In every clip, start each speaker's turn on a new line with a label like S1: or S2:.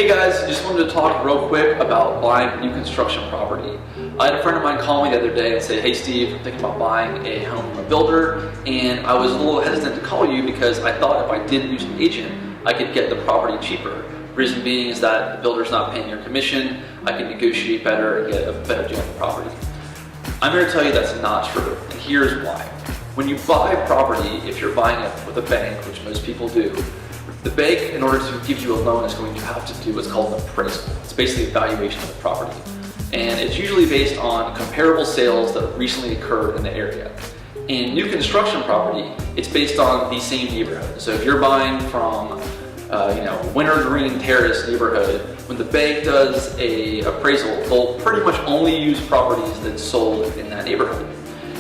S1: Hey guys, just wanted to talk real quick about buying new construction property. I had a friend of mine call me the other day and say, hey Steve, I'm thinking about buying a home from a builder, and I was a little hesitant to call you because I thought if I did use an agent, I could get the property cheaper. Reason being is that the builder's not paying your commission, I can negotiate better and get a better deal on the property. I'm here to tell you that's not true, and here's why. When you buy property, if you're buying it with a bank, which most people do, the bank, in order to give you a loan, is going to have to do what's called an appraisal. It's basically a valuation of the property. And it's usually based on comparable sales that recently occurred in the area. In new construction property, it's based on the same neighborhood. So if you're buying from Winter Green Terrace neighborhood, when the bank does a appraisal, they'll pretty much only use properties that sold in that neighborhood.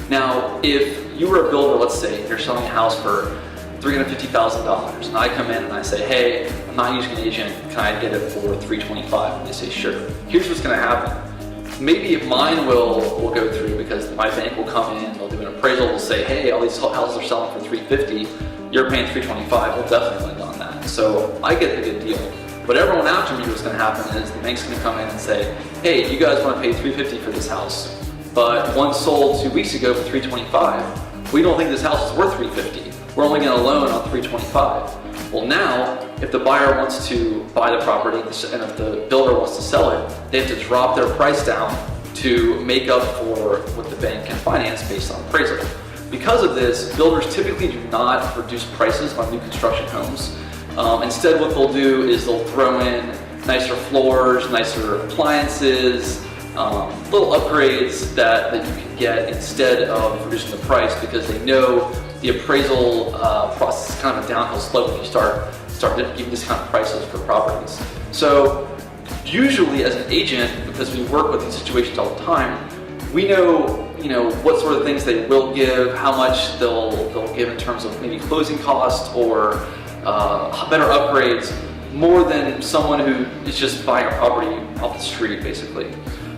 S1: Now, if you were a builder, let's say, you're selling a house for $350,000, and I come in and I say, hey, I'm not using an agent, can I get it for $325,000? And they say, sure. Here's what's going to happen. Maybe mine will go through because my bank will come in, they'll do an appraisal, they'll say, hey, all these houses are selling for $350,000, you're paying $325,000, we'll definitely lend on that. So I get a good deal. But everyone after me, what's going to happen is the bank's going to come in and say, hey, you guys want to pay $350,000 for this house, but one sold 2 weeks ago for $325,000. We don't think this house is worth $350,000. We're only going to loan on $325,000. Well, now, if the buyer wants to buy the property and if the builder wants to sell it, they have to drop their price down to make up for what the bank can finance based on appraisal. Because of this, builders typically do not reduce prices on new construction homes. Instead, what they'll do is they'll throw in nicer floors, nicer appliances, little upgrades that you can get instead of reducing the price, because they know the appraisal process is kind of a downhill slope if you start giving discounted prices for properties. So usually as an agent, because we work with these situations all the time, we know what sort of things they will give, how much they'll give in terms of maybe closing costs or better upgrades, more than someone who is just buying a property off the street, basically.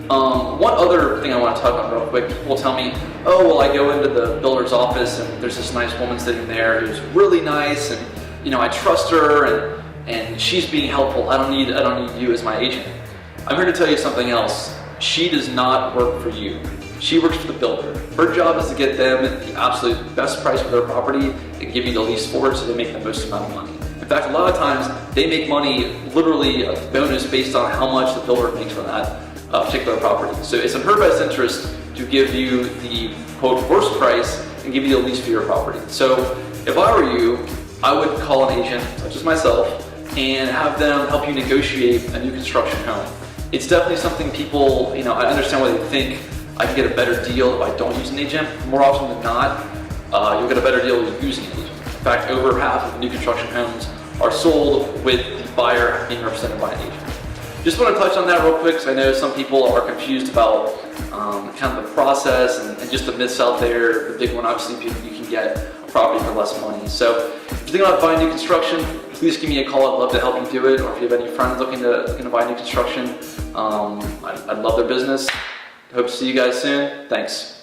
S1: One other thing I want to talk about real quick, people tell me, oh, well, I go into the builder's office and there's this nice woman sitting there who's really nice, and I trust her, and she's being helpful. I don't need you as my agent. I'm here to tell you something else. She does not work for you. She works for the builder. Her job is to get them the absolute best price for their property and give you the lease for it so they make the most amount of money. In fact, a lot of times they make money, literally a bonus based on how much the builder makes from that particular property. So it's in her best interest to give you the quote worst price and give you the lease for your property. So if I were you, I would call an agent such as myself and have them help you negotiate a new construction home. It's definitely something people, I understand why they think I can get a better deal if I don't use an agent. More often than not, you'll get a better deal with using an agent. In fact, over half of new construction homes are sold with the buyer being represented by an agent. Just want to touch on that real quick, because I know some people are confused about kind of the process and just the myths out there. The big one, obviously, you can get a property for less money. So if you're thinking about buying new construction, please give me a call. I'd love to help you do it. Or if you have any friends looking to buy new construction, I'd love their business. Hope to see you guys soon. Thanks.